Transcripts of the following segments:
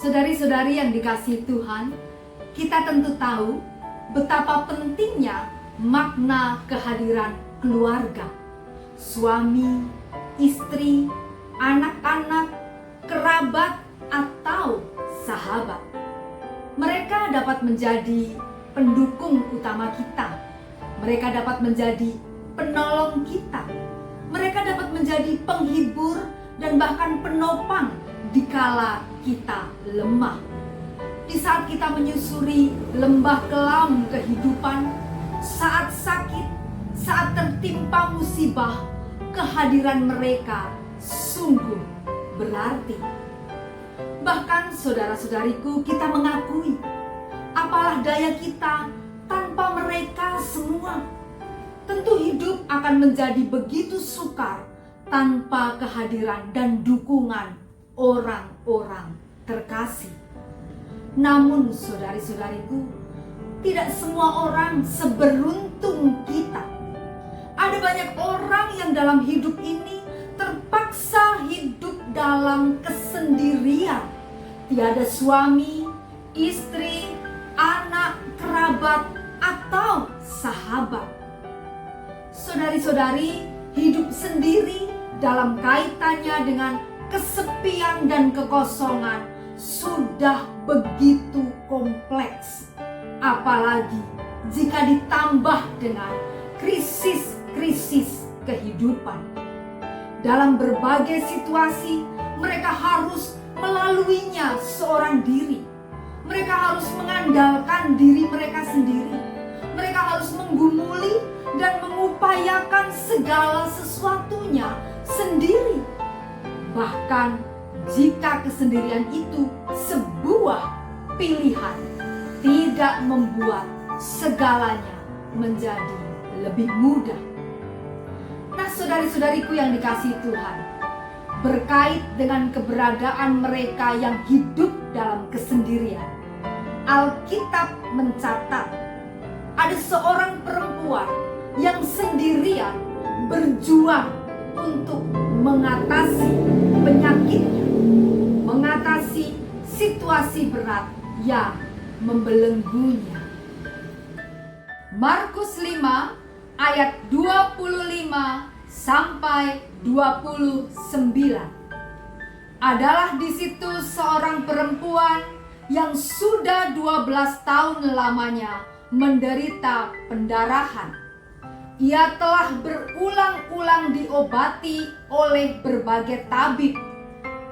Saudari-saudari yang dikasihi Tuhan, kita tentu tahu betapa pentingnya makna kehadiran keluarga. Suami, istri, anak-anak, kerabat, atau sahabat. Mereka dapat menjadi pendukung utama kita. Mereka dapat menjadi penolong kita. Mereka dapat menjadi penghibur dan bahkan penopang dikala kita lemah. Di saat kita menyusuri lembah kelam kehidupan, saat sakit, saat tertimpa musibah, kehadiran mereka sungguh berarti. Bahkan saudara-saudariku, kita mengakui, apalah daya kita tanpa mereka semua. Tentu hidup akan menjadi begitu sukar tanpa kehadiran dan dukungan orang-orang terkasih. Namun saudari-saudariku, tidak semua orang seberuntung kita. Ada banyak orang yang dalam hidup ini terpaksa hidup dalam kesendirian. Tiada suami, istri, anak, kerabat, atau sahabat. Saudari-saudari, hidup sendiri dalam kaitannya dengan kesepian dan kekosongan sudah begitu kompleks. Apalagi jika ditambah dengan krisis-krisis kehidupan. Dalam berbagai situasi, mereka harus melaluinya seorang diri. Mereka harus mengandalkan diri mereka sendiri. Mereka harus menggumuli dan mengupayakan segala sesuatunya sendiri. Bahkan jika kesendirian itu sebuah pilihan, tidak membuat segalanya menjadi lebih mudah. Nah, saudari-saudariku yang dikasihi Tuhan, berkait dengan keberadaan mereka yang hidup dalam kesendirian, Alkitab mencatat ada seorang perempuan yang sendirian berjuang untuk mengatasi penyakitnya, mengatasi situasi berat yang membelenggunya. Markus 5 ayat 25 sampai 29. Adalah di situ seorang perempuan yang sudah 12 tahun lamanya menderita pendarahan. Ia telah berulang-ulang diobati oleh berbagai tabib,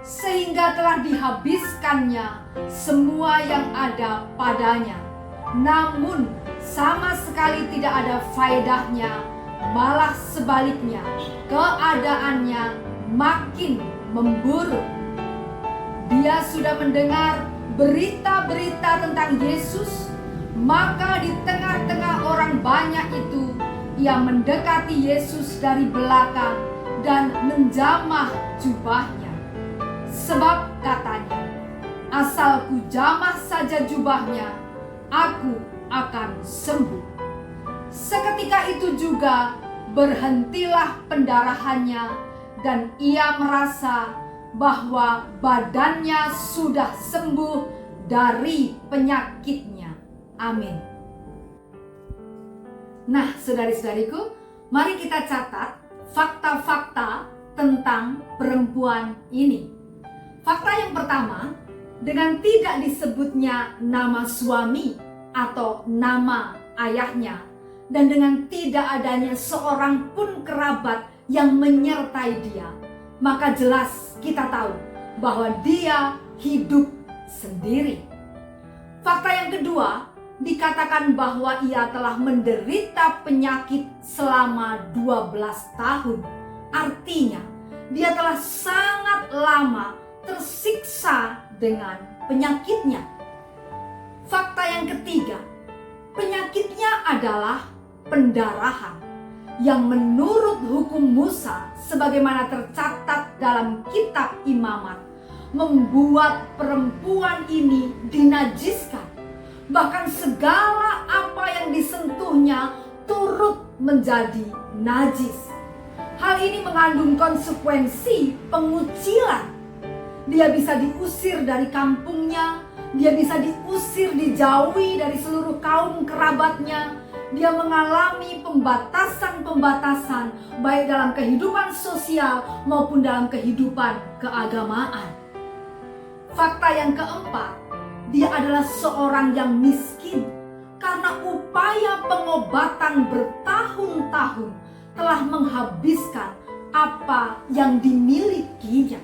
sehingga telah dihabiskannya semua yang ada padanya. Namun sama sekali tidak ada faedahnya, malah sebaliknya keadaannya makin memburuk. Dia sudah mendengar berita-berita tentang Yesus, maka di tengah-tengah orang banyak itu ia mendekati Yesus dari belakang dan menjamah jubahnya. Sebab katanya, asal ku jamah saja jubahnya, aku akan sembuh. Seketika itu juga berhentilah pendarahannya dan ia merasa bahwa badannya sudah sembuh dari penyakitnya. Amin. Nah, saudari-saudariku, mari kita catat fakta-fakta tentang perempuan ini. Fakta yang pertama, dengan tidak disebutnya nama suami atau nama ayahnya, dan dengan tidak adanya seorang pun kerabat yang menyertai dia, maka jelas kita tahu bahwa dia hidup sendiri. Fakta yang kedua, dikatakan bahwa ia telah menderita penyakit selama 12 tahun. Artinya, dia telah sangat lama tersiksa dengan penyakitnya. Fakta yang ketiga, penyakitnya adalah pendarahan yang menurut hukum Musa sebagaimana tercatat dalam kitab Imamat membuat perempuan ini dinajiskan. Bahkan segala apa yang disentuhnya turut menjadi najis. Hal ini mengandung konsekuensi pengucilan. dia bisa diusir dari kampungnya, dia bisa diusir, dijauhi dari seluruh kaum kerabatnya. Dia mengalami pembatasan-pembatasan baik dalam kehidupan sosial maupun dalam kehidupan keagamaan. Fakta yang keempat, dia adalah seorang yang miskin karena upaya pengobatan bertahun-tahun telah menghabiskan apa yang dimilikinya.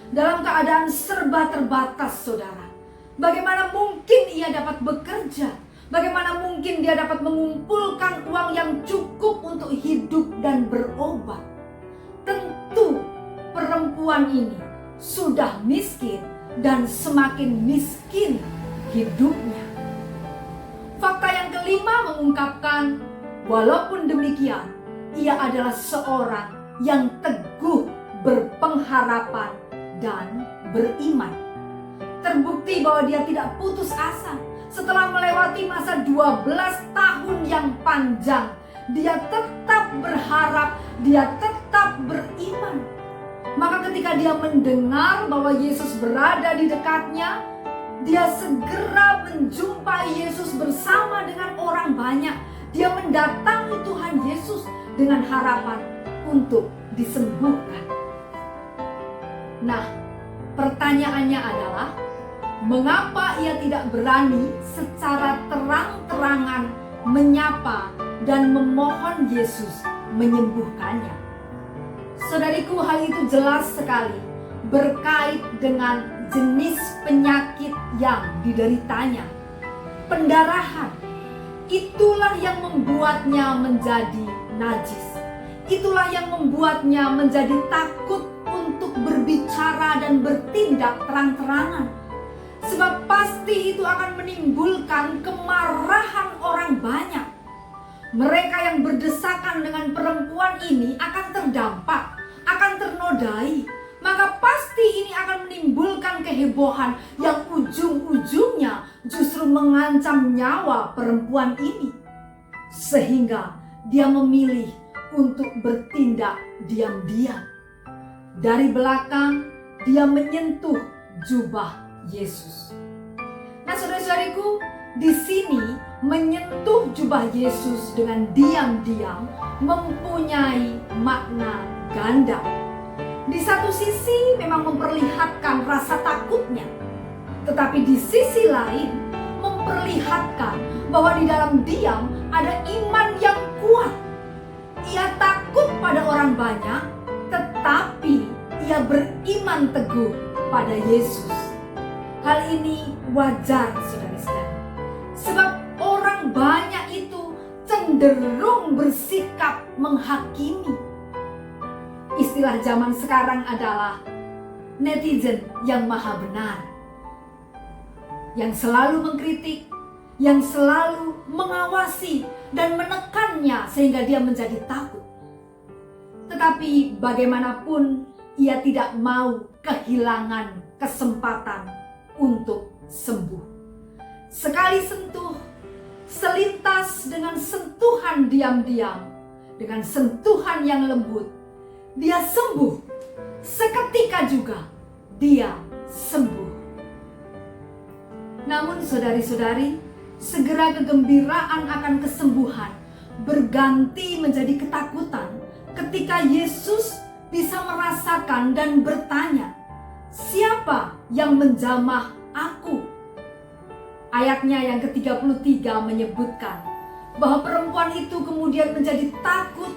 Dalam keadaan serba terbatas, saudara, bagaimana mungkin ia dapat bekerja? Bagaimana mungkin dia dapat mengumpulkan uang yang cukup untuk hidup dan berobat? Tentu perempuan ini sudah miskin dan semakin miskin hidupnya. Fakta yang kelima mengungkapkan, walaupun demikian, ia adalah seorang yang teguh berpengharapan dan beriman. Terbukti bahwa dia tidak putus asa. Setelah melewati masa 12 tahun yang panjang, dia tetap berharap, dia tetap beriman. Maka ketika dia mendengar bahwa Yesus berada di dekatnya, dia segera menjumpai Yesus bersama dengan orang banyak. Dia mendatangi Tuhan Yesus dengan harapan untuk disembuhkan. Nah, pertanyaannya adalah, mengapa ia tidak berani secara terang-terangan menyapa dan memohon Yesus menyembuhkannya? Saudariku, hal itu jelas sekali berkait dengan jenis penyakit yang dideritanya. Pendarahan, itulah yang membuatnya menjadi najis. Itulah yang membuatnya menjadi takut untuk berbicara dan bertindak terang-terangan. Sebab pasti itu akan menimbulkan kemarahan orang banyak. Mereka yang berdesakan dengan perempuan ini akan terdampak, akan ternodai. Maka pasti ini akan menimbulkan kehebohan yang ujung-ujungnya justru mengancam nyawa perempuan ini. Sehingga dia memilih untuk bertindak diam-diam. Dari belakang dia menyentuh jubah Yesus. Nah, saudara-saudariku, di sini menyentuh jubah Yesus dengan diam-diam mempunyai makna ganda. Di satu sisi memang memperlihatkan rasa takutnya, tetapi di sisi lain memperlihatkan bahwa di dalam diam ada iman yang kuat. Ia takut pada orang banyak, tetapi ia beriman teguh pada Yesus. Hal ini wajar, saudara-saudara, sebab orang banyak itu cenderung bersikap menghakimi. Istilah zaman sekarang adalah netizen yang maha benar, yang selalu mengkritik, yang selalu mengawasi dan menekannya sehingga dia menjadi takut. Tetapi bagaimanapun ia tidak mau kehilangan kesempatan untuk sembuh. Sekali sentuh, selintas dengan sentuhan diam-diam, dengan sentuhan yang lembut, dia sembuh. Seketika juga dia sembuh. Namun saudari-saudari, segera kegembiraan akan kesembuhan berganti menjadi ketakutan ketika Yesus bisa merasakan dan bertanya, "Siapa yang menjamah aku?" Ayatnya yang ke-33 menyebutkan bahwa perempuan itu kemudian menjadi takut,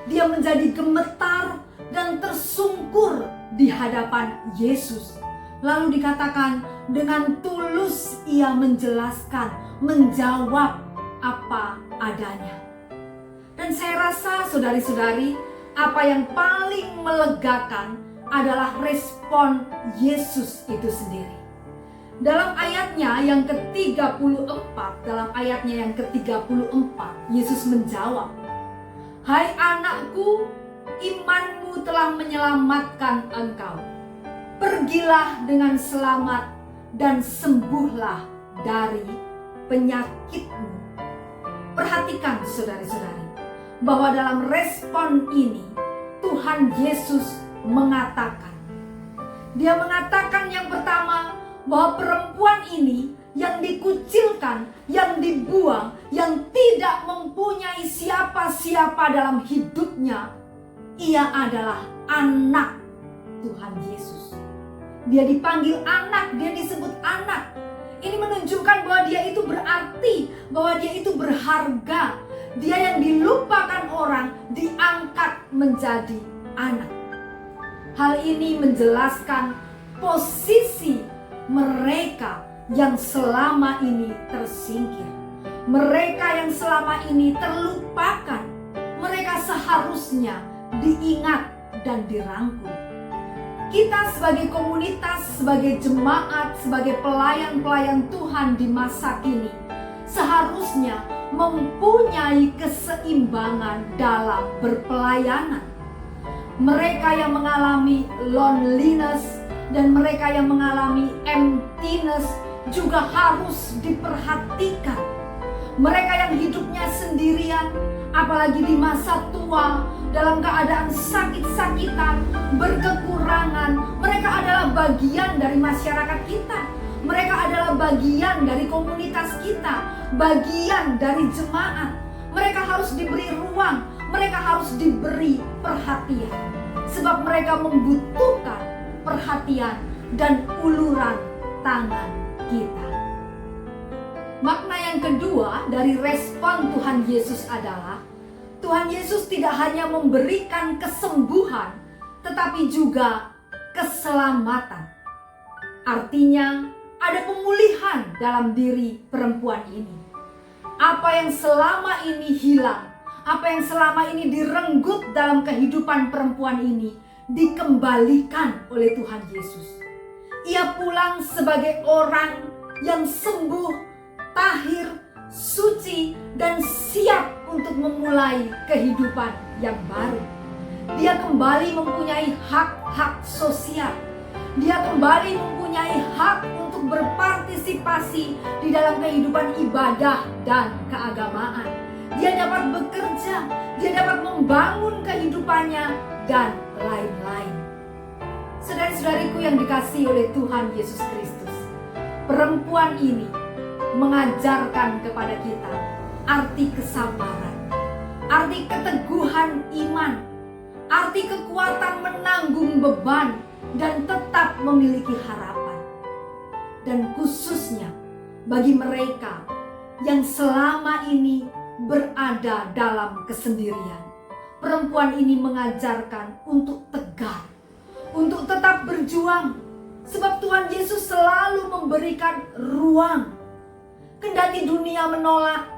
dia menjadi gemetar dan tersungkur di hadapan Yesus. Lalu dikatakan dengan tulus ia menjelaskan, menjawab apa adanya. Dan saya rasa saudari-saudari, apa yang paling melegakan adalah respon Yesus itu sendiri. Dalam ayatnya yang ke-34, Yesus menjawab, "Hai anakku, imanmu telah menyelamatkan engkau. Pergilah dengan selamat dan sembuhlah dari penyakitmu." Perhatikan saudari-saudari, bahwa dalam respon ini Tuhan Yesus mengatakan, Dia mengatakan yang pertama, bahwa perempuan ini yang dikucilkan, yang dibuang, yang tidak mempunyai siapa-siapa dalam hidupnya, ia adalah anak Tuhan Yesus. Dia dipanggil anak, dia disebut anak. Ini menunjukkan bahwa dia itu berarti, bahwa dia itu berharga. Dia yang dilupakan orang diangkat menjadi anak. Hal ini menjelaskan posisi mereka yang selama ini tersingkir. Mereka yang selama ini terlupakan. Mereka seharusnya diingat dan dirangkul. Kita sebagai komunitas, sebagai jemaat, sebagai pelayan-pelayan Tuhan di masa kini, seharusnya mempunyai keseimbangan dalam berpelayanan. Mereka yang mengalami loneliness dan mereka yang mengalami emptiness juga harus diperhatikan. Mereka yang hidupnya sendirian, apalagi di masa tua, dalam keadaan sakit-sakitan, berkekurangan, mereka adalah bagian dari masyarakat kita. Mereka adalah bagian dari komunitas kita, bagian dari jemaat. Mereka harus diberi ruang, mereka harus diberi perhatian. Sebab mereka membutuhkan perhatian dan uluran tangan kita. Makna yang kedua dari respon Tuhan Yesus adalah Tuhan Yesus tidak hanya memberikan kesembuhan, tetapi juga keselamatan. Artinya ada pemulihan dalam diri perempuan ini. Apa yang selama ini hilang, apa yang selama ini direnggut dalam kehidupan perempuan ini, dikembalikan oleh Tuhan Yesus. Ia pulang sebagai orang yang sembuh, tahir, suci, dan siap untuk memulai kehidupan yang baru. Dia kembali mempunyai hak-hak sosial. Dia kembali mempunyai hak untuk berpartisipasi di dalam kehidupan ibadah dan keagamaan. Dia dapat bekerja, dia dapat membangun kehidupannya, dan lain-lain. Saudara-saudariku yang dikasihi oleh Tuhan Yesus Kristus, perempuan ini mengajarkan kepada kita arti kesabaran, arti keteguhan iman, arti kekuatan menanggung beban dan tetap memiliki harapan. Dan khususnya bagi mereka yang selama ini berada dalam kesendirian, perempuan ini mengajarkan untuk tegar, untuk tetap berjuang. Sebab Tuhan Yesus selalu memberikan ruang. Kendati dunia menolak,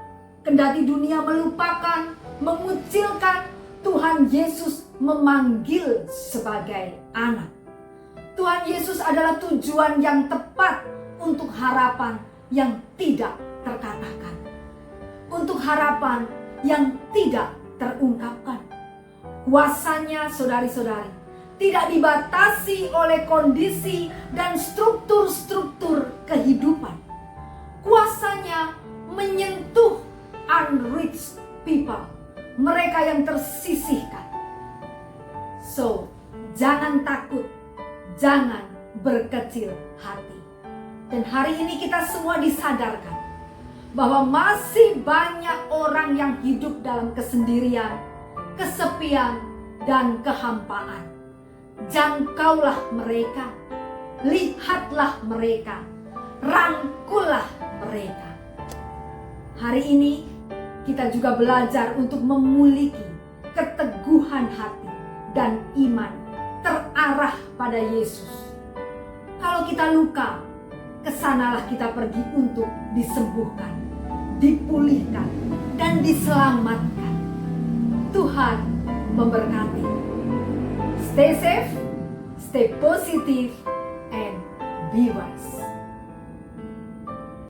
kendati dunia melupakan, mengucilkan, Tuhan Yesus memanggil sebagai anak. Tuhan Yesus adalah tujuan yang tepat untuk harapan yang tidak terkatakan, untuk harapan yang tidak terungkapkan. Kuasanya, saudari-saudari, tidak dibatasi oleh kondisi dan struktur-struktur kehidupan. Kuasanya menyentuh unreached people, mereka yang tersisihkan. So, jangan takut, jangan berkecil hati. Dan hari ini kita semua disadarkan bahwa masih banyak orang yang hidup dalam kesendirian, kesepian, dan kehampaan. Jangkaulah mereka, lihatlah mereka, rangkullah mereka. Hari ini kita juga belajar untuk memiliki keteguhan hati dan iman terarah pada Yesus. Kalau kita luka, kesanalah kita pergi untuk disembuhkan, dipulihkan, dan diselamatkan. Tuhan memberkati. Stay safe, stay positive, and be wise.